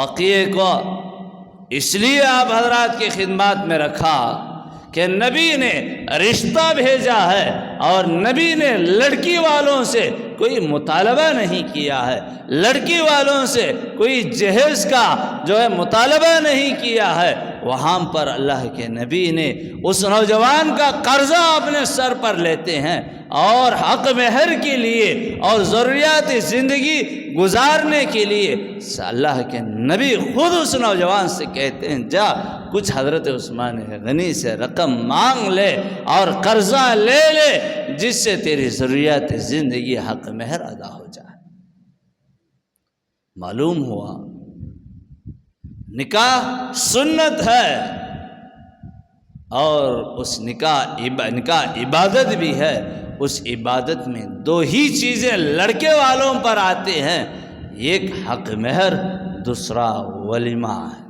واقعے کو اس لیے آپ حضرات کی خدمات میں رکھا کہ نبی نے رشتہ بھیجا ہے اور نبی نے لڑکی والوں سے کوئی مطالبہ نہیں کیا ہے، لڑکی والوں سے کوئی جہیز کا جو ہے مطالبہ نہیں کیا ہے۔ وہاں پر اللہ کے نبی نے اس نوجوان کا قرضہ اپنے سر پر لیتے ہیں اور حق مہر کے لیے اور ضروریات زندگی گزارنے کے لیے اللہ کے نبی خود اس نوجوان سے کہتے ہیں جا کچھ حضرت عثمان غنی سے رقم مانگ لے اور قرضہ لے لے جس سے تیری ضروریات زندگی حق مہر ادا ہو جائے۔ معلوم ہوا نکاح سنت ہے اور اس نکاح عبادت بھی ہے۔ اس عبادت میں دو ہی چیزیں لڑکے والوں پر آتے ہیں، ایک حق مہر، دوسرا ولیمہ ہے۔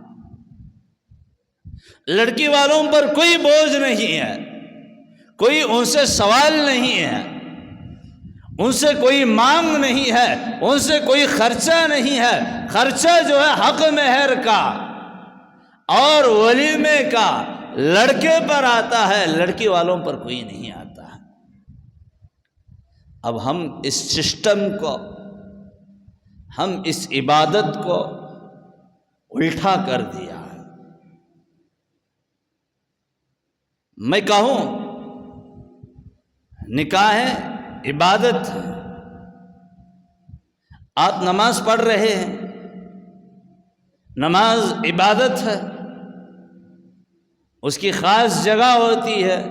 لڑکی والوں پر کوئی بوجھ نہیں ہے، کوئی ان سے سوال نہیں ہے، ان سے کوئی مانگ نہیں ہے، ان سے کوئی خرچہ نہیں ہے۔ خرچہ جو ہے حق مہر کا اور ولیمے کا لڑکے پر آتا ہے، لڑکی والوں پر کوئی نہیں آتا۔ اب ہم اس سسٹم کو، ہم اس عبادت کو الٹا کر دیا ہے۔ میں کہوں نکاح عبادت ہے، آپ نماز پڑھ رہے ہیں، نماز عبادت ہے، اس کی خاص جگہ ہوتی ہے۔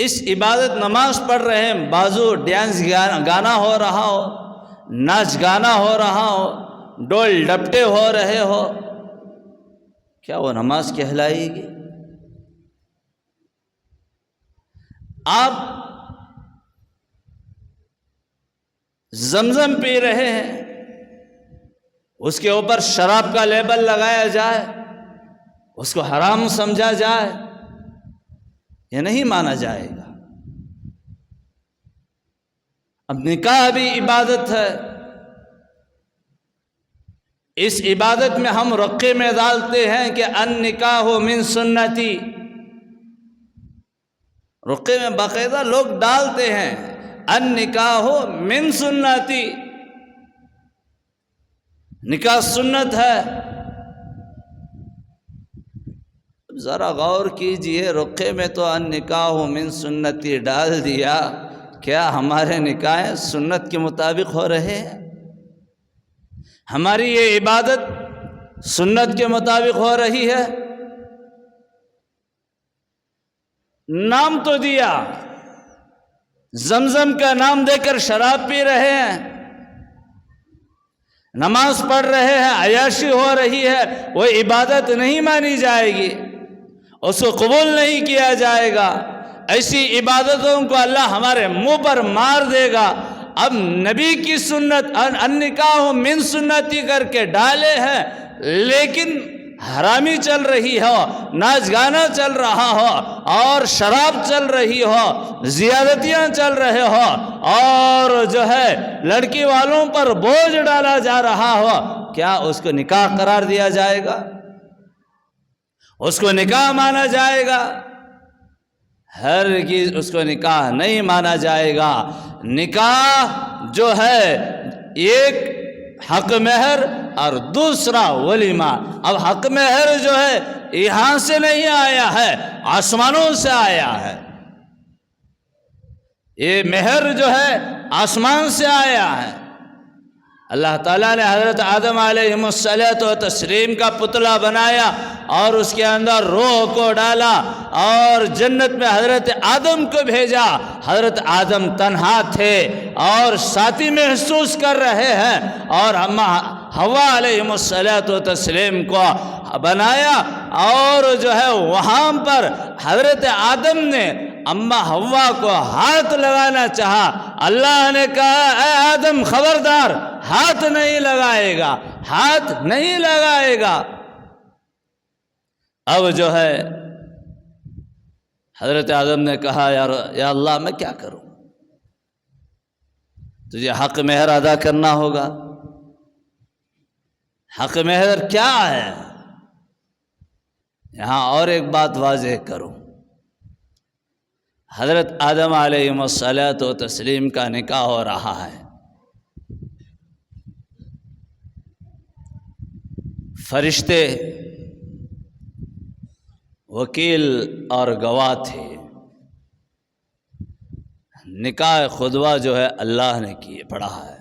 اس عبادت نماز پڑھ رہے ہیں، بازو ڈانس گانا ہو رہا ہو، ناچ گانا ہو رہا ہو، ڈول ڈپٹے ہو رہے ہو، کیا وہ نماز کہلائے گی؟ آپ زمزم پی رہے ہیں، اس کے اوپر شراب کا لیبل لگایا جائے، اس کو حرام سمجھا جائے، یہ نہیں مانا جائے گا۔ اب نکاح بھی عبادت ہے، اس عبادت میں ہم رقے میں ڈالتے ہیں کہ النکاح من سنتی، رقے میں باقاعدہ لوگ ڈالتے ہیں النکاح من سنتی، نکاح سنت ہے۔ ذرا غور کیجئے، رقے میں تو النکاح من سنتی ڈال دیا، کیا ہمارے نکاح سنت کے مطابق ہو رہے ہیں؟ ہماری یہ عبادت سنت کے مطابق ہو رہی ہے؟ نام تو دیا، زمزم کا نام دے کر شراب پی رہے ہیں، نماز پڑھ رہے ہیں، عیاشی ہو رہی ہے، وہ عبادت نہیں مانی جائے گی، اس کو قبول نہیں کیا جائے گا۔ ایسی عبادتوں کو اللہ ہمارے منہ پر مار دے گا۔ اب نبی کی سنت النکاح من سنتی کر کے ڈالے ہیں، لیکن حرامی چل رہی ہو، ناچ گانا چل رہا ہو اور شراب چل رہی ہو، زیادتیاں چل رہے ہو اور جو ہے لڑکی والوں پر بوجھ ڈالا جا رہا ہو، کیا اس کو نکاح قرار دیا جائے گا؟ اس کو نکاح مانا جائے گا؟ ہرگز اس کو نکاح نہیں مانا جائے گا۔ نکاح جو ہے ایک حق مہر اور دوسرا ولیمہ۔ اب حق مہر جو ہے یہاں سے نہیں آیا ہے، آسمانوں سے آیا ہے۔ یہ مہر جو ہے آسمان سے آیا ہے۔ اللہ تعالیٰ نے حضرت آدم علیہ السلام کا پتلا بنایا اور اس کے اندر روح کو ڈالا اور جنت میں حضرت آدم کو بھیجا۔ حضرت آدم تنہا تھے اور ساتھی محسوس کر رہے ہیں، اور حوا علیہ السلام کو بنایا اور جو ہے وہاں پر حضرت آدم نے اما حوا کو ہاتھ لگانا چاہا۔ اللہ نے کہا اے آدم خبردار، ہاتھ نہیں لگائے گا، ہاتھ نہیں لگائے گا۔ اب جو ہے حضرت آدم نے کہا یا اللہ میں کیا کروں، تجھے حق مہر ادا کرنا ہوگا۔ حق مہر کیا ہے؟ یہاں اور ایک بات واضح کروں، حضرت آدم علیہ الصلوۃ والتسلیم کا نکاح ہو رہا ہے، فرشتے وکیل اور گواہ تھے، نکاح خطبہ جو ہے اللہ نے کیے پڑھا ہے۔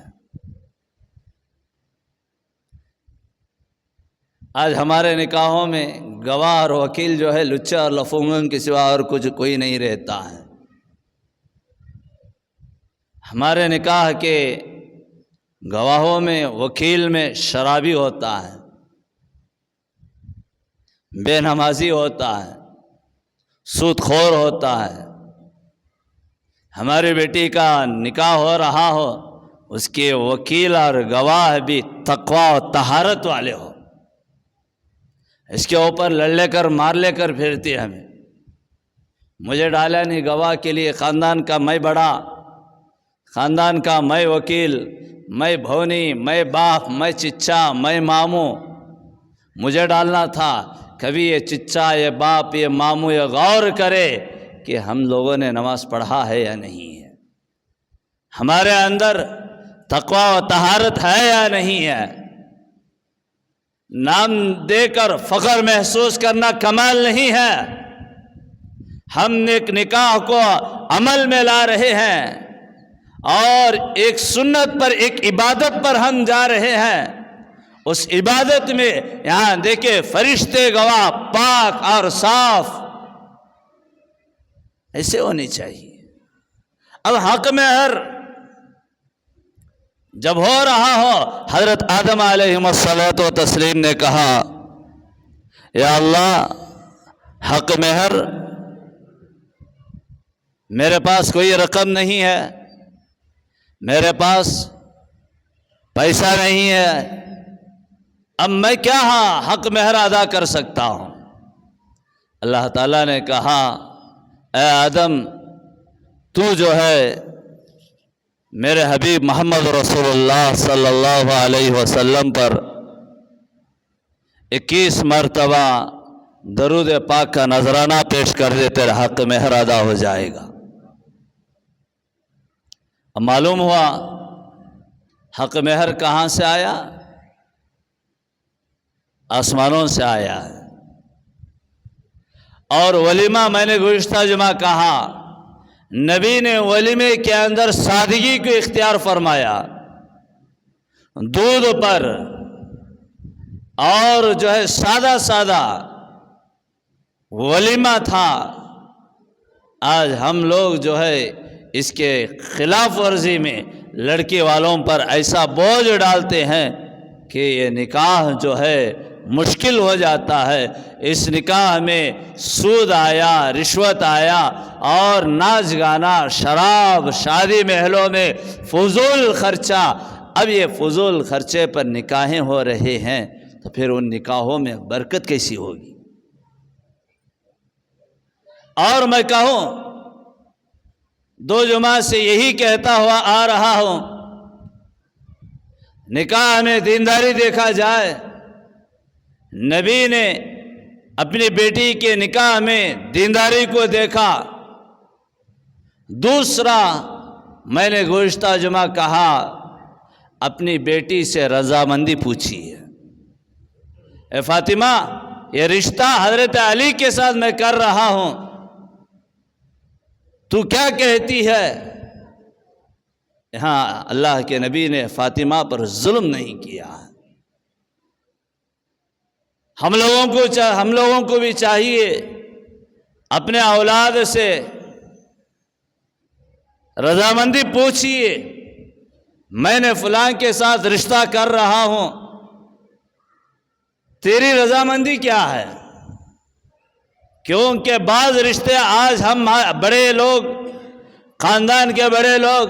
آج ہمارے نکاحوں میں گواہ اور وکیل جو ہے لچا اور لفونگن کے سوا اور کچھ کوئی نہیں رہتا ہے۔ ہمارے نکاح کے گواہوں میں، وکیل میں شرابی ہوتا ہے، بے نمازی ہوتا ہے، سود خور ہوتا ہے۔ ہماری بیٹی کا نکاح ہو رہا ہو، اس کے وکیل اور گواہ بھی تقوی و طہارت والے ہو، اس کے اوپر لڑ لے کر مار لے کر پھرتی ہے ہمیں، مجھے ڈالا نہیں گواہ کے لیے، خاندان کا میں بڑا، خاندان کا میں وکیل، میں بھونی، میں باپ، میں چچا، میں ماموں، مجھے ڈالنا تھا۔ کبھی یہ چچا، یہ باپ، یہ ماموں یہ غور کرے کہ ہم لوگوں نے نماز پڑھا ہے یا نہیں ہے، ہمارے اندر تقوی و طہارت ہے یا نہیں ہے۔ نام دے کر فخر محسوس کرنا کمال نہیں ہے، ہم ایک نکاح کو عمل میں لا رہے ہیں اور ایک سنت پر، ایک عبادت پر ہم جا رہے ہیں۔ اس عبادت میں یہاں دیکھیں فرشتے گواہ پاک اور صاف ایسے ہونی چاہیے۔ اب حق مہر جب ہو رہا ہو، حضرت آدم علیہ الصلوۃ والتسلیم نے کہا یا اللہ حق مہر، میرے پاس کوئی رقم نہیں ہے، میرے پاس پیسہ نہیں ہے، اب میں کیا حق مہر ادا کر سکتا ہوں؟ اللہ تعالیٰ نے کہا اے آدم، تو جو ہے میرے حبیب محمد رسول اللہ صلی اللہ علیہ وسلم پر 21 مرتبہ درود پاک کا نذرانہ پیش کر دے، تیرا حق مہر ادا ہو جائے گا۔ اب معلوم ہوا حق مہر کہاں سے آیا؟ آسمانوں سے آیا ہے۔ اور ولیمہ میں نے گزشتہ جمعہ کہا، نبی نے ولیمے کے اندر سادگی کو اختیار فرمایا، دودھ پر اور جو ہے سادہ سادہ ولیمہ تھا۔ آج ہم لوگ جو ہے اس کے خلاف ورزی میں لڑکی والوں پر ایسا بوجھ ڈالتے ہیں کہ یہ نکاح جو ہے مشکل ہو جاتا ہے۔ اس نکاح میں سود آیا، رشوت آیا اور ناچ گانا، شراب، شادی محلوں میں فضول خرچہ۔ اب یہ فضول خرچے پر نکاحیں ہو رہے ہیں تو پھر ان نکاحوں میں برکت کیسی ہوگی؟ اور میں کہوں، 2 جمعہ سے یہی کہتا ہوا آ رہا ہوں، نکاح میں دینداری دیکھا جائے۔ نبی نے اپنی بیٹی کے نکاح میں دینداری کو دیکھا۔ دوسرا، میں نے گزشتہ جمعہ کہا، اپنی بیٹی سے رضامندی پوچھی ہے۔ اے فاطمہ، یہ رشتہ حضرت علی کے ساتھ میں کر رہا ہوں، تو کیا کہتی ہے؟ یہاں اللہ کے نبی نے فاطمہ پر ظلم نہیں کیا۔ ہم لوگوں کو بھی چاہیے اپنے اولاد سے رضامندی پوچھیے، میں نے فلاں کے ساتھ رشتہ کر رہا ہوں، تیری رضامندی کیا ہے؟ کیونکہ بعض رشتے آج ہم بڑے لوگ، خاندان کے بڑے لوگ،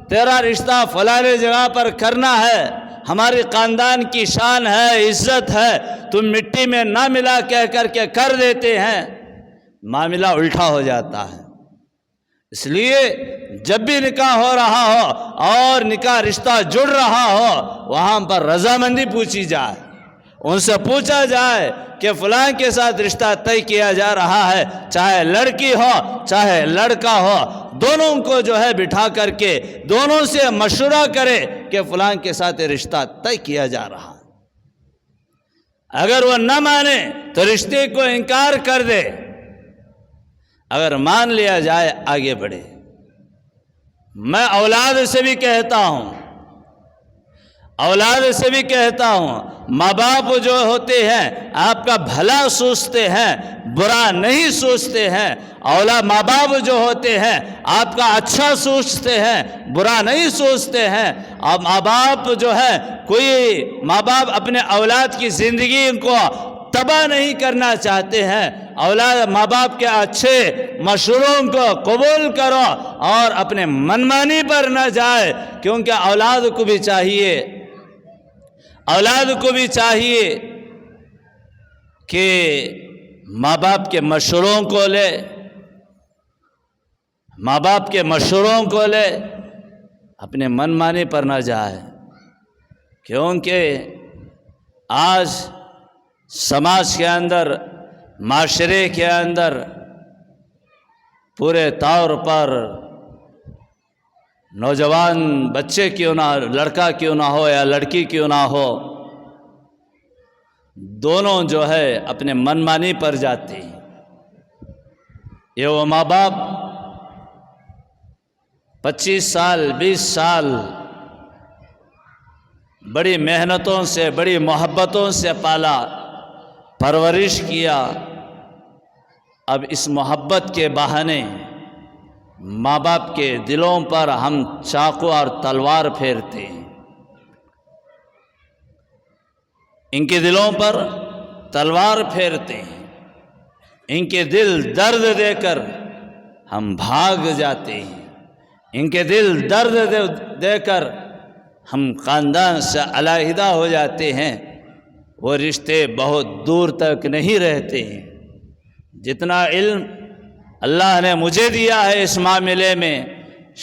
تیرا رشتہ فلاں جگہ پر کرنا ہے، ہماری خاندان کی شان ہے، عزت ہے، تم مٹی میں نہ ملا کہہ کر کے کر دیتے ہیں، معاملہ الٹا ہو جاتا ہے۔ اس لیے جب بھی نکاح ہو رہا ہو اور نکاح رشتہ جڑ رہا ہو، وہاں پر رضامندی پوچھی جائے۔ ان سے پوچھا جائے کہ فلاں کے ساتھ رشتہ طے کیا جا رہا ہے، چاہے لڑکی ہو چاہے لڑکا ہو، دونوں کو جو ہے بٹھا کر کے دونوں سے مشورہ کرے کہ فلاں کے ساتھ رشتہ طے کیا جا رہا ہے۔ اگر وہ نہ مانے تو رشتے کو انکار کر دے، اگر مان لیا جائے آگے بڑھے۔ میں اولاد سے بھی کہتا ہوں، اولاد سے بھی کہتا ہوں، ماں باپ جو ہوتے ہیں آپ کا بھلا سوچتے ہیں، برا نہیں سوچتے ہیں۔ اولاد ماں باپ جو ہوتے ہیں آپ کا اچھا سوچتے ہیں، برا نہیں سوچتے ہیں۔ اب ماں باپ جو ہے، کوئی ماں باپ اپنے اولاد کی زندگی کو تباہ نہیں کرنا چاہتے ہیں۔ اولاد ماں باپ کے اچھے مشوروں کو قبول کرو اور اپنے منمانی پر نہ جائے، کیونکہ اولاد کو بھی چاہیے کہ ماں باپ کے مشوروں کو لے، ماں باپ کے مشوروں کو لے، اپنے منمانی پر نہ جائے، کیونکہ آج سماج کے اندر، معاشرے کے اندر پورے طور پر نوجوان بچے کیوں نہ، لڑکا کیوں نہ ہو یا لڑکی کیوں نہ ہو، دونوں جو ہے اپنے منمانی پر جاتے ہیں۔ یہ وہ ماں باپ 25 سال 20 سال بڑی محنتوں سے، بڑی محبتوں سے پالا، پرورش کیا، اب اس محبت کے بہانے ماں باپ کے دلوں پر ہم چاقو اور تلوار پھیرتے ہیں، ان کے دلوں پر تلوار پھیرتے ہیں، ان کے دل درد دے کر ہم بھاگ جاتے ہیں، ان کے دل درد دے کر ہم خاندان سے علیحدہ ہو جاتے ہیں۔ وہ رشتے بہت دور تک نہیں رہتے ہیں۔ جتنا علم اللہ نے مجھے دیا ہے اس معاملے میں،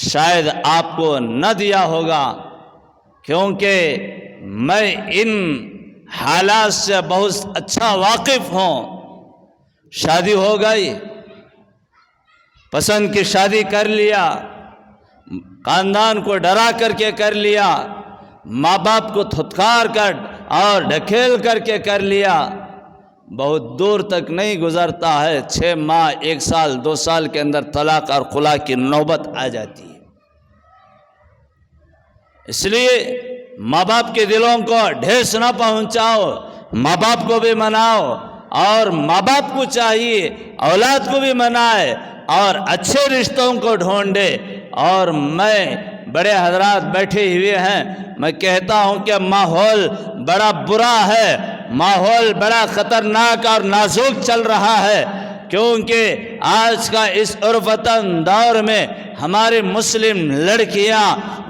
شاید آپ کو نہ دیا ہوگا، کیونکہ میں ان حالات سے بہت اچھا واقف ہوں۔ شادی ہو گئی، پسند کی شادی کر لیا، خاندان کو ڈرا کر کے کر لیا، ماں باپ کو تھتکار کر اور ڈھکیل کر کے کر لیا، بہت دور تک نہیں گزرتا ہے، 6 ماہ 1 سال 2 سال کے اندر طلاق اور خلا کی نوبت آ جاتی ہے۔ اس لیے ماں باپ کے دلوں کو ٹھیس نہ پہنچاؤ، ماں باپ کو بھی مناؤ، اور ماں باپ کو چاہیے اولاد کو بھی منائے اور اچھے رشتوں کو ڈھونڈے۔ اور میں، بڑے حضرات بیٹھے ہوئے ہیں، میں کہتا ہوں کہ ماحول بڑا برا ہے، ماحول بڑا خطرناک اور نازک چل رہا ہے، کیونکہ آج کا اس عرفتن دور میں ہماری مسلم لڑکیاں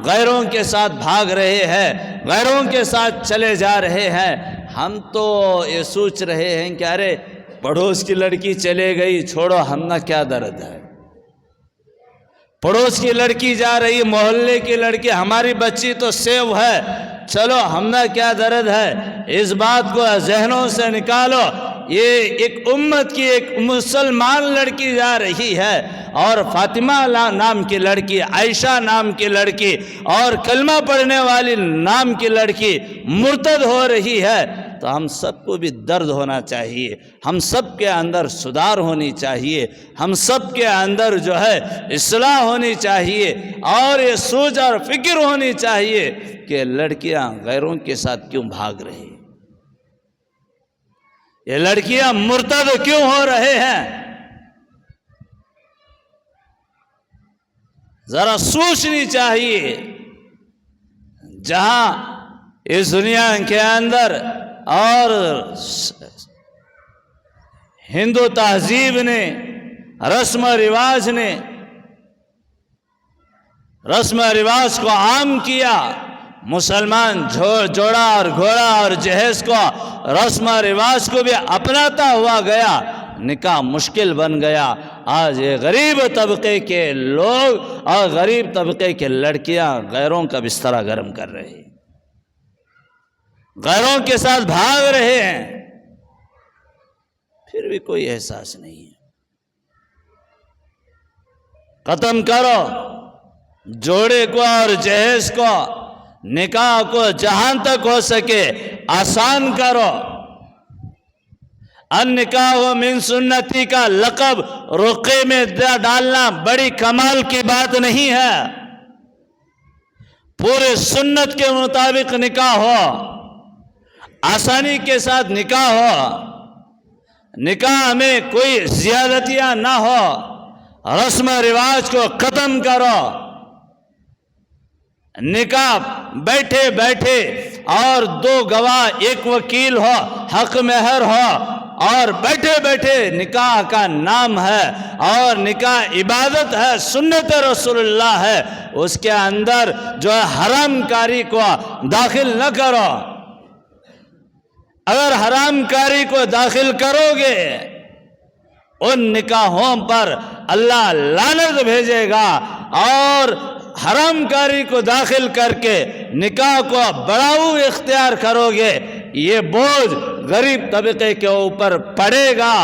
غیروں کے ساتھ بھاگ رہے ہیں، غیروں کے ساتھ چلے جا رہے ہیں۔ ہم تو یہ سوچ رہے ہیں کہ ارے پڑوس کی لڑکی چلے گئی، چھوڑو، ہمنا کیا درد ہے، پڑوس کی لڑکی جا رہی، محلے کی لڑکی، ہماری بچی تو سیو ہے، چلو ہمنا کیا درد ہے۔ اس بات کو ذہنوں سے نکالو۔ یہ ایک امت کی ایک مسلمان لڑکی جا رہی ہے، اور فاطمہ نام کی لڑکی، عائشہ نام کی لڑکی، اور کلمہ پڑھنے والی نام کی لڑکی مرتد ہو رہی ہے، تو ہم سب کو بھی درد ہونا چاہیے، ہم سب کے اندر سدھار ہونی چاہیے، ہم سب کے اندر جو ہے اصلاح ہونی چاہیے، اور یہ سوچ اور فکر ہونی چاہیے کہ لڑکیاں غیروں کے ساتھ کیوں بھاگ رہی ہیں، یہ لڑکیاں مرتد کیوں ہو رہے ہیں۔ ذرا سوچنی چاہیے۔ جہاں اس دنیا کے اندر اور ہندو تہذیب نے، رسم و رواج کو عام کیا، مسلمان جوڑا اور گھوڑا اور جہیز کو، رسم و رواج کو بھی اپناتا ہوا گیا، نکاح مشکل بن گیا۔ آج یہ غریب طبقے کے لوگ اور غریب طبقے کے لڑکیاں غیروں کا بستر گرم کر رہے ہیں۔ غیروں کے ساتھ بھاگ رہے ہیں، پھر بھی کوئی احساس نہیں ہے۔ ختم کرو جوڑے کو اور جہیز کو، نکاح کو جہاں تک ہو سکے آسان کرو۔ النکاح من سنتی کا لقب رقعے میں ڈالنا بڑی کمال کی بات نہیں ہے، پورے سنت کے مطابق نکاح ہو، آسانی کے ساتھ نکاح ہو، نکاح میں کوئی زیادتیاں نہ ہو، رسم و رواج کو ختم کرو۔ نکاح بیٹھے بیٹھے اور 2 گواہ، 1 وکیل ہو، حق مہر ہو، اور بیٹھے بیٹھے نکاح کا نام ہے، اور نکاح عبادت ہے، سنت رسول اللہ ہے، اس کے اندر جو ہے حرام کاری کو داخل نہ کرو۔ اگر حرام کاری کو داخل کرو گے ان نکاحوں پر اللہ لعنت بھیجے گا، اور حرام کاری کو داخل کر کے نکاح کو بڑھاؤ اختیار کرو گے، یہ بوجھ غریب طبقے کے اوپر پڑے گا۔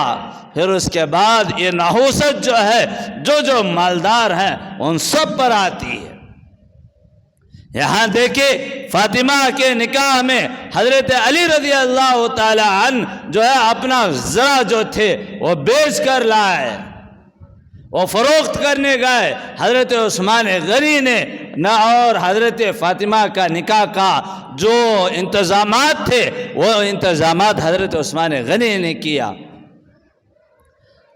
پھر اس کے بعد یہ نحوست جو ہے جو مالدار ہیں ان سب پر آتی ہے۔ یہاں دیکھیں فاطمہ کے نکاح میں حضرت علی رضی اللہ تعالی عنہ جو ہے اپنا زرع جو تھے وہ بیچ کر لائے، وہ فروخت کرنے گئے۔ حضرت عثمان غنی نے نہ اور حضرت فاطمہ کا نکاح کا جو انتظامات تھے وہ انتظامات حضرت عثمان غنی نے کیا۔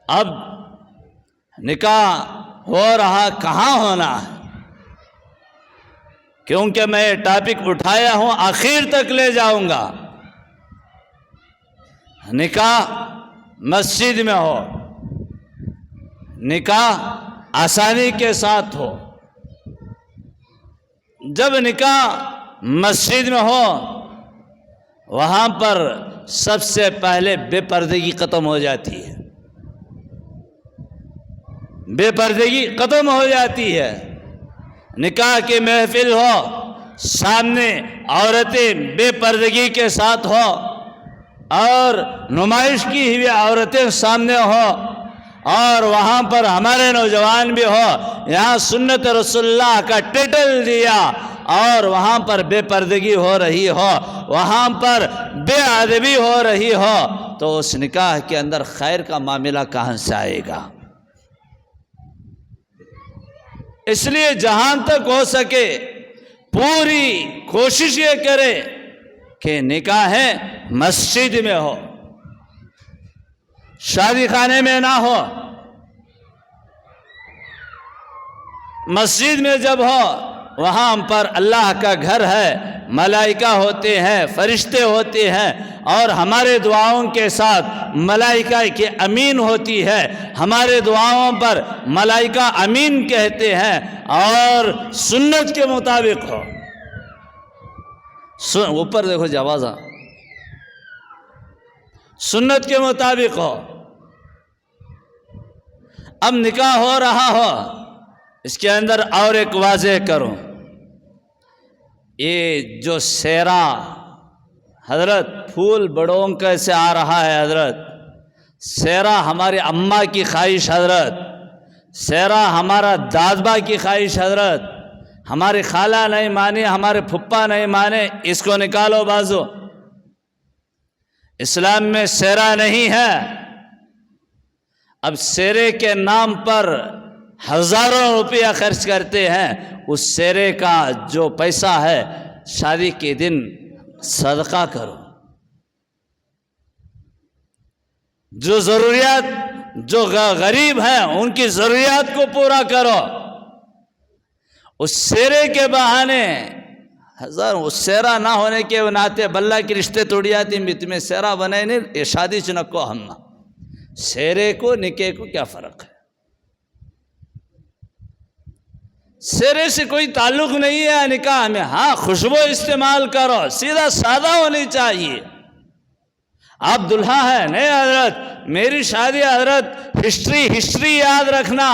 اب نکاح ہو رہا کہاں ہونا ہے، کیونکہ میں یہ ٹاپک اٹھایا ہوں آخر تک لے جاؤں گا۔ نکاح مسجد میں ہو، نکاح آسانی کے ساتھ ہو۔ جب نکاح مسجد میں ہو وہاں پر سب سے پہلے بے پردگی ختم ہو جاتی ہے، بے پردگی ختم ہو جاتی ہے۔ نکاح کی محفل ہو، سامنے عورتیں بے پردگی کے ساتھ ہو، اور نمائش کی ہوئی عورتیں سامنے ہو، اور وہاں پر ہمارے نوجوان بھی ہو، یہاں سنت رسول اللہ کا ٹائٹل دیا، اور وہاں پر بے پردگی ہو رہی ہو، وہاں پر بے ادبی ہو رہی ہو، تو اس نکاح کے اندر خیر کا معاملہ کہاں سے آئے گا؟ اس لیے جہاں تک ہو سکے پوری کوشش یہ کرے کہ نکاح مسجد میں ہو، شادی خانے میں نہ ہو۔ مسجد میں جب ہو وہاں پر اللہ کا گھر ہے، ملائکہ ہوتے ہیں، فرشتے ہوتے ہیں، اور ہمارے دعاؤں کے ساتھ ملائکہ کی امین ہوتی ہے، ہمارے دعاؤں پر ملائکہ امین کہتے ہیں، اور سنت کے مطابق ہو۔ اوپر دیکھو جوازہ، سنت کے مطابق ہو۔ اب نکاح ہو رہا ہو، اس کے اندر اور ایک واضح کروں، یہ جو سیرا حضرت پھول بڑوں کیسے آ رہا ہے، حضرت سیرا ہماری اماں کی خواہش، حضرت سیرا ہمارا دادبا کی خواہش، حضرت ہماری خالہ نہیں مانے، ہمارے پھپھا نہیں مانے، اس کو نکالو بازو۔ اسلام میں سیرا نہیں ہے۔ اب سیرے کے نام پر ہزاروں روپیہ خرچ کرتے ہیں، اس سیرے کا جو پیسہ ہے شادی کے دن صدقہ کرو۔ جو ضروریات، جو غریب ہیں ان کی ضروریات کو پورا کرو۔ اس سیرے کے بہانے ہزار، اس سیرا نہ ہونے کے ناطے بلہ کی رشتے توڑی آتی، تمہیں سیرا بنائے نہیں، یہ شادی چنکو ہم نہ۔ سیرے کو نکے کو کیا فرق ہے؟ سیرے سے کوئی تعلق نہیں ہے نکاح میں۔ ہاں خوشبو استعمال کرو، سیدھا سادہ ہونی چاہیے۔ آپ دلہا ہے نہیں حضرت، میری شادی حضرت ہسٹری یاد رکھنا،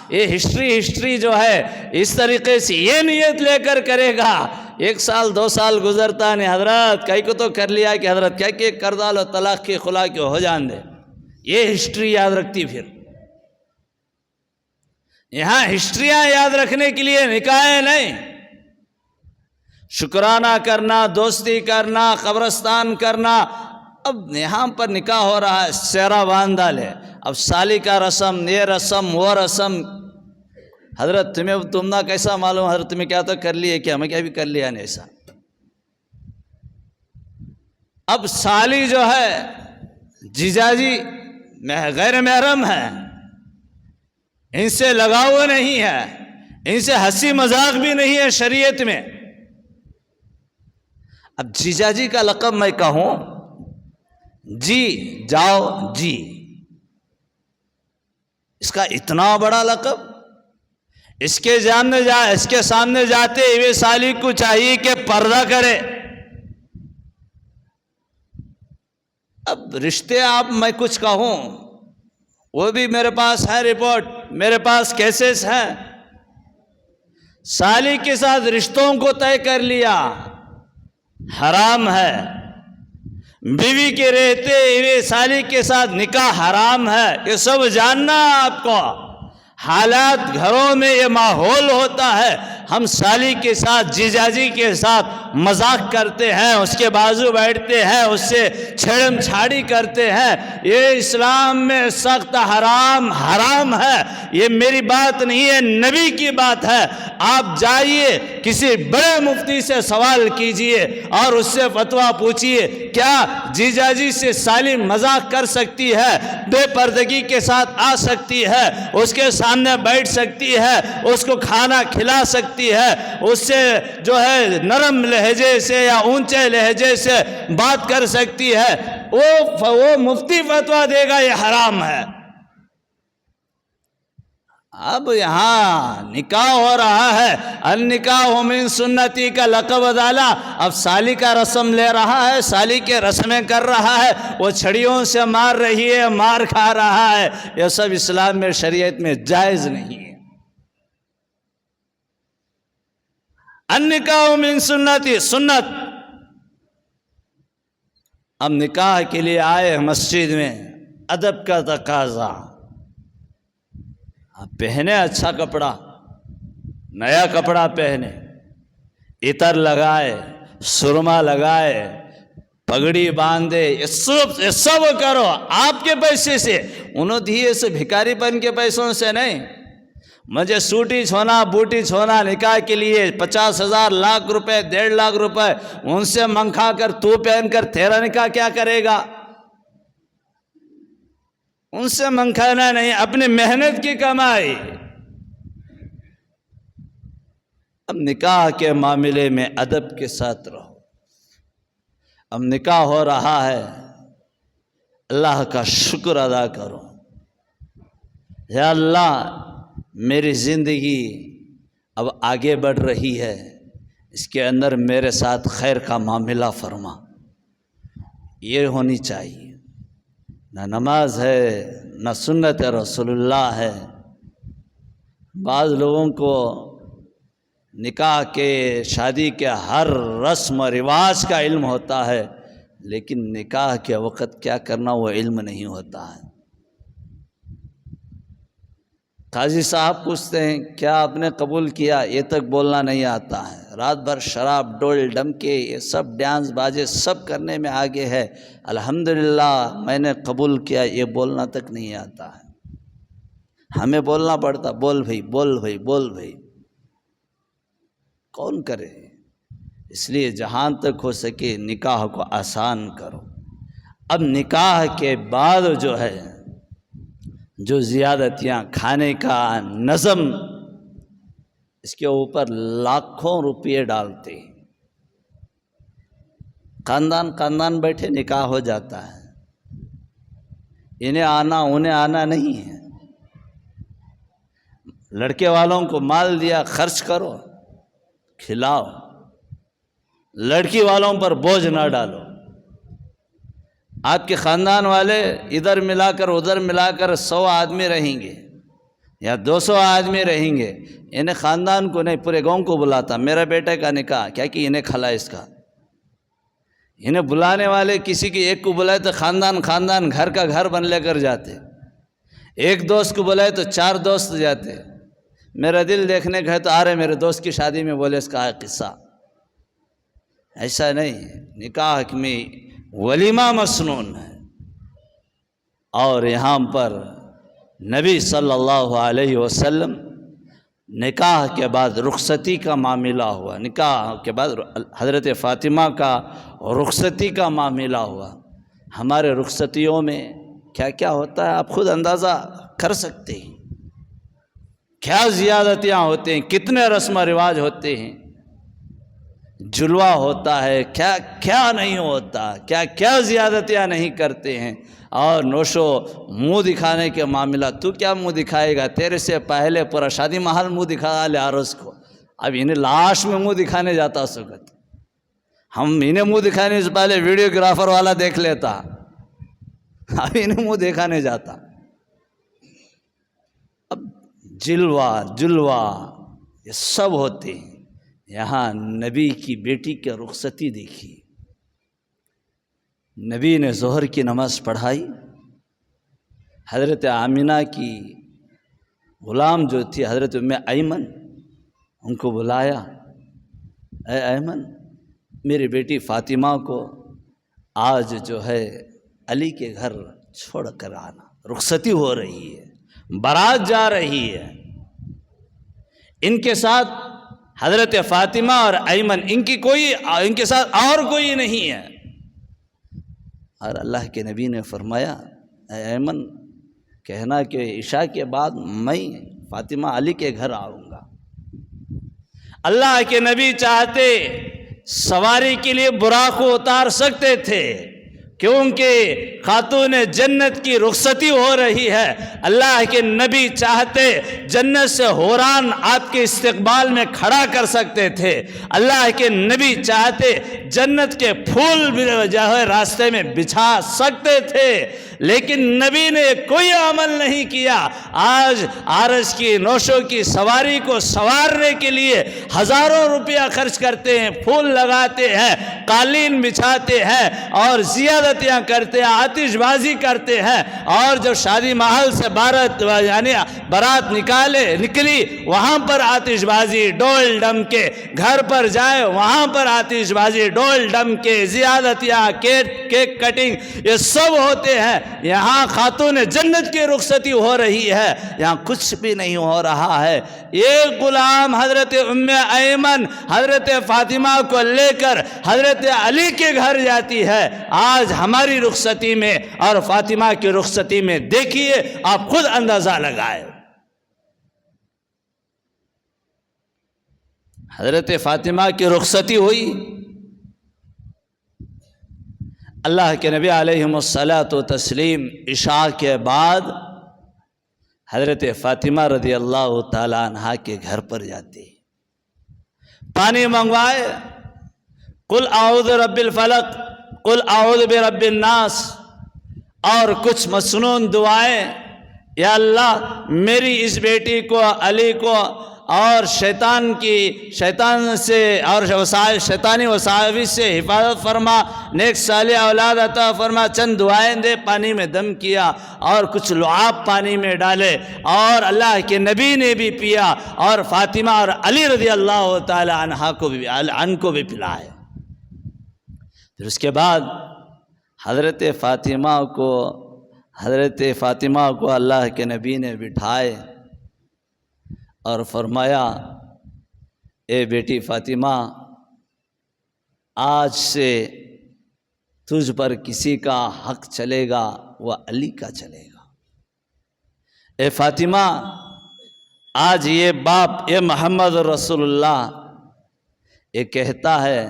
یہ ہسٹری جو ہے اس طریقے سے یہ نیت لے کر کرے گا، 1 سال 2 سال گزرتا نہیں، حضرت کئی کو تو کر لیا کہ حضرت کیا کہ کر ڈالو، طلاق کی خلا کی ہو جان دے. یہ ہسٹری یاد رکھتی. پھر یہاں ہسٹریاں یاد رکھنے کے لیے نکاح نہیں، شکرانہ کرنا، دوستی کرنا، قبرستان کرنا. اب یہاں پر نکاح ہو رہا ہے، سہرا باندھ ڈالے. اب سالی کا رسم، یہ رسم وہ رسم. حضرت تم نہ کیسا معلوم، حضرت تمہیں کیا تو کر لیے کیا، ہمیں کیا بھی کر لیا نہیں ایسا. اب سالی جو ہے جیجا جی غیر محرم ہے، ان سے لگاؤ نہیں ہے، ان سے ہنسی مذاق بھی نہیں ہے شریعت میں. اب جیجا جی کا لقب میں کہوں، جی جاؤ جی، اس کا اتنا بڑا لقب. اس کے سامنے جاتے ہوئے سالی کو چاہیے کہ پردہ کرے. اب رشتے آپ میں کچھ کہوں، وہ بھی میرے پاس ہے رپورٹ، میرے پاس کیسز ہیں. سالی کے ساتھ رشتوں کو طے کر لیا، حرام ہے. بیوی کے رہتے ہوئے سالی کے ساتھ نکاح حرام ہے. یہ سب جاننا آپ کو. حالات گھروں میں یہ ماحول ہوتا ہے، ہم سالی کے ساتھ جیجا جی کے ساتھ مذاق کرتے ہیں، اس کے بازو بیٹھتے ہیں، اس سے چھیڑم چھاڑی کرتے ہیں. یہ اسلام میں سخت حرام ہے. یہ میری بات نہیں ہے، نبی کی بات ہے. آپ جائیے کسی بڑے مفتی سے سوال کیجئے اور اس سے فتویٰ پوچھیے، کیا جیجا جی سے سالی مذاق کر سکتی ہے، بے پردگی کے ساتھ آ سکتی ہے، اس کے سامنے بیٹھ سکتی ہے، اس کو کھانا کھلا سکتی ہے، اس سے جو ہے نرم لہجے سے یا اونچے لہجے سے بات کر سکتی ہے. وہ مفتی فتویٰ دے گا یہ حرام ہے. اب یہاں نکاح ہو رہا ہے، النکاح من سنتی کا لقب ڈالا. اب سالی کا رسم لے رہا ہے، سالی کے رسمیں کر رہا ہے، وہ چھڑیوں سے مار رہی ہے، مار کھا رہا ہے. یہ سب اسلام میں شریعت میں جائز نہیں ہے. النکاح من سنتی، سنت. اب نکاح کے لیے آئے مسجد میں، ادب کا تقاضا. پہنے اچھا کپڑا، نیا کپڑا پہنے، عطر لگائے، سرما لگائے، پگڑی باندھے. یہ سب کرو آپ کے پیسے سے، انہوں دیے سے بھکاری پن کے پیسوں سے نہیں. مجھے سوٹی چھونا بوٹی چھونا نکاح کے لیے 50,000 لاکھ روپے 1.5 لاکھ روپے ان سے منگا کر تو پہن کر تیرا نکاح کیا کرے گا؟ ان سے منگانا نہیں، اپنی محنت کی کمائی. اب نکاح کے معاملے میں ادب کے ساتھ رہو. اب نکاح ہو رہا ہے، اللہ کا شکر ادا کرو. یا اللہ میری زندگی اب آگے بڑھ رہی ہے، اس کے اندر میرے ساتھ خیر کا معاملہ فرما. یہ ہونی چاہیے. نہ نماز ہے، نہ سنت رسول اللہ ہے. بعض لوگوں کو نکاح کے شادی کے ہر رسم و رواج کا علم ہوتا ہے، لیکن نکاح کے وقت کیا کرنا وہ علم نہیں ہوتا ہے. قاضی صاحب پوچھتے ہیں کیا آپ نے قبول کیا، یہ تک بولنا نہیں آتا ہے. رات بھر شراب ڈول ڈمکے یہ سب ڈانس باجے سب کرنے میں آگے ہے. الحمدللہ میں نے قبول کیا، یہ بولنا تک نہیں آتا ہے. ہمیں بولنا پڑتا، بول بھائی بول بھائی بول بھائی. کون کرے؟ اس لیے جہاں تک ہو سکے نکاح کو آسان کرو. اب نکاح کے بعد جو ہے جو زیادتیاں، کھانے کا نظم، اس کے اوپر لاکھوں روپے ڈالتے. خاندان بیٹھے نکاح ہو جاتا ہے. انہیں آنا انہیں آنا نہیں ہے. لڑکے والوں کو مال دیا، خرچ کرو، کھلاؤ. لڑکی والوں پر بوجھ نہ ڈالو. آپ کے خاندان والے ادھر ملا کر ادھر ملا کر 100 آدمی رہیں گے. یا 200 آدمی رہیں گے، انہیں خاندان کو نہیں پورے گاؤں کو بلاتا، میرا بیٹے کا نکاح، کیا کہ انہیں کھلا اس کا. انہیں بلانے والے کسی کی ایک کو بلائے تو خاندان گھر کا گھر بن لے کر جاتے، ایک دوست کو بلائے تو 4 دوست جاتے. میرا دل دیکھنے کا ہے تو آ رہے میرے دوست کی شادی میں، بولے اس کا ہے قصہ. ایسا نہیں، نکاح میں ولیمہ مسنون ہے. اور یہاں پر نبی صلی اللہ علیہ وسلم نکاح کے بعد رخصتی کا معاملہ ہوا، نکاح کے بعد حضرت فاطمہ کا رخصتی کا معاملہ ہوا. ہمارے رخصتیوں میں کیا کیا ہوتا ہے آپ خود اندازہ کر سکتے ہیں. کیا زیادتیاں ہوتے ہیں، کتنے رسم و رواج ہوتے ہیں، جلوہ ہوتا ہے، کیا کیا نہیں ہوتا، کیا کیا زیادتیاں نہیں کرتے ہیں. اور نوشو منہ دکھانے کے معاملہ، تو کیا منہ دکھائے گا، تیرے سے پہلے پورا شادی محل منہ دکھا لے عروس کو. اب انہیں لاش میں منہ دکھانے جاتا اس وقت، ہم انہیں منہ دکھانے سے پہلے ویڈیوگرافر والا دیکھ لیتا، اب انہیں منہ دکھانے جاتا. اب جلوہ یہ سب ہوتے ہیں. یہاں نبی کی بیٹی کی رخصتی دیکھی، نبی نے ظہر کی نماز پڑھائی. حضرت آمینہ کی غلام جو تھی حضرت ام ایمن، ان کو بلایا، اے ایمن میری بیٹی فاطمہ کو آج جو ہے علی کے گھر چھوڑ کر آنا، رخصتی ہو رہی ہے، بارات جا رہی ہے. ان کے ساتھ حضرت فاطمہ اور ایمن، ان کے ساتھ اور کوئی نہیں ہے. اور اللہ کے نبی نے فرمایا اے ایمن کہنا کہ عشاء کے بعد میں فاطمہ علی کے گھر آؤں گا. اللہ کے نبی چاہتے سواری کے لیے براق کو اتار سکتے تھے، کیونکہ خاتون جنت کی رخصتی ہو رہی ہے. اللہ کے نبی چاہتے جنت سے حوران آپ کے استقبال میں کھڑا کر سکتے تھے. اللہ کے نبی چاہتے جنت کے پھول بھی جو ہے راستے میں بچھا سکتے تھے، لیکن نبی نے کوئی عمل نہیں کیا. آج عرش کی نوشوں کی سواری کو سوارنے کے لیے ہزاروں روپیہ خرچ کرتے ہیں، پھول لگاتے ہیں، قالین بچھاتے ہیں اور زیادتیاں کرتے ہیں، آتش بازی کرتے ہیں. اور جب شادی محل سے بارات نکلی وہاں پر آتش بازی ڈول ڈم کے، گھر پر جائے وہاں پر آتش بازی ڈول ڈم کے، زیادتیاں، کیک کٹنگ، یہ سب ہوتے ہیں. یہاں خاتون جنت کی رخصتی ہو رہی ہے، یہاں کچھ بھی نہیں ہو رہا ہے. ایک غلام حضرت ام ایمن حضرت فاطمہ کو لے کر حضرت علی کے گھر جاتی ہے. آج ہماری رخصتی میں اور فاطمہ کی رخصتی میں دیکھیے، آپ خود اندازہ لگائے. حضرت فاطمہ کی رخصتی ہوئی، اللہ کے نبی علیہ الصلاۃ والتسلیم عشاء کے بعد حضرت فاطمہ رضی اللہ تعالیٰ عنہا کے گھر پر جاتی، پانی منگوائے، قل اعوذ برب الفلق، قل اعوذ برب الناس، اور کچھ مسنون دعائیں. یا اللہ میری اس بیٹی کو، علی کو، اور شیطان سے اور شیطانی وساوس سے حفاظت فرما، نیک صالح اولاد عطا فرما. چند دعائیں دے، پانی میں دم کیا اور کچھ لعاب پانی میں ڈالے اور اللہ کے نبی نے بھی پیا اور فاطمہ اور علی رضی اللہ تعالی عنہ کو بھی پلائے. پھر اس کے بعد حضرت فاطمہ کو اللہ کے نبی نے بٹھائے اور فرمایا اے بیٹی فاطمہ، آج سے تجھ پر کسی کا حق چلے گا وہ علی کا چلے گا. اے فاطمہ، آج یہ باپ، یہ محمد رسول اللہ یہ کہتا ہے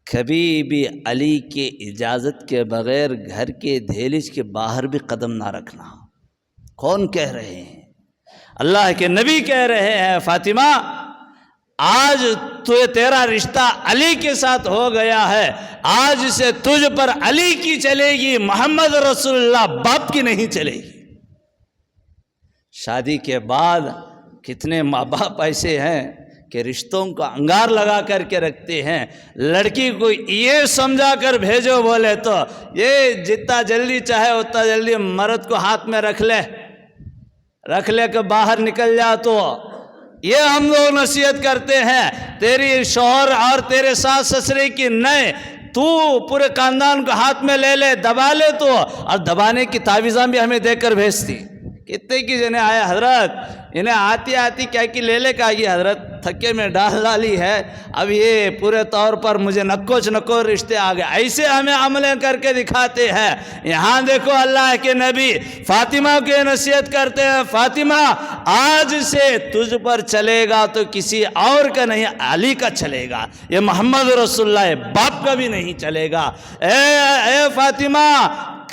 کبھی بھی علی کی اجازت کے بغیر گھر کے دہلیز کے باہر بھی قدم نہ رکھنا. کون کہہ رہے ہیں؟ اللہ کے نبی کہہ رہے ہیں فاطمہ آج تیرا رشتہ علی کے ساتھ ہو گیا ہے، آج سے تجھ پر علی کی چلے گی، محمد رسول اللہ باپ کی نہیں چلے گی. شادی کے بعد کتنے ماں باپ ایسے ہیں کہ رشتوں کو انگار لگا کر کے رکھتے ہیں. لڑکی کو یہ سمجھا کر بھیجو بولے تو یہ جتنا جلدی چاہے اتنا جلدی مرد کو ہاتھ میں رکھ لے کہ باہر نکل جا. تو یہ ہم لوگ نصیحت کرتے ہیں تیری شوہر اور تیرے ساس سسرے کی نہیں، تو پورے خاندان کو ہاتھ میں لے دبا لے. تو اور دبانے کی تعویذاں بھی ہمیں دے کر بھیجتی. کتنے کی جنہیں آئے حضرت انہیں آتی کیا کی لے کہ یہ حضرت تھکے میں ڈالی ہے، اب یہ پورے طور پر مجھے نکو رشتے آ گئے. ایسے ہمیں عملیں کر کے دکھاتے ہیں. یہاں دیکھو اللہ کے نبی فاطمہ کو نصیحت کرتے ہیں، فاطمہ آج سے تجھ پر چلے گا تو کسی اور کا نہیں، علی کا چلے گا. یہ محمد رسول اللہ باپ کا بھی نہیں چلے گا. اے فاطمہ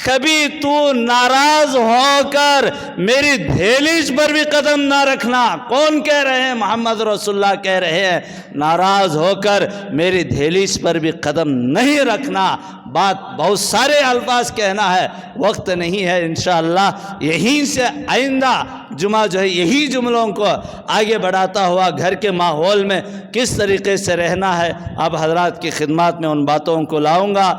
کبھی تو ناراض ہو کر میری دہلیز پر بھی قدم نہ رکھنا. کون کہہ رہے ہیں؟ محمد رسول اللہ کہہ رہے ہیں ناراض ہو کر میری دہلیز پر بھی قدم نہیں رکھنا. بات بہت سارے الفاظ کہنا ہے، وقت نہیں ہے. انشاءاللہ یہیں سے آئندہ جمعہ جو ہے یہی جملوں کو آگے بڑھاتا ہوا گھر کے ماحول میں کس طریقے سے رہنا ہے اب حضرات کی خدمات میں ان باتوں کو لاؤں گا.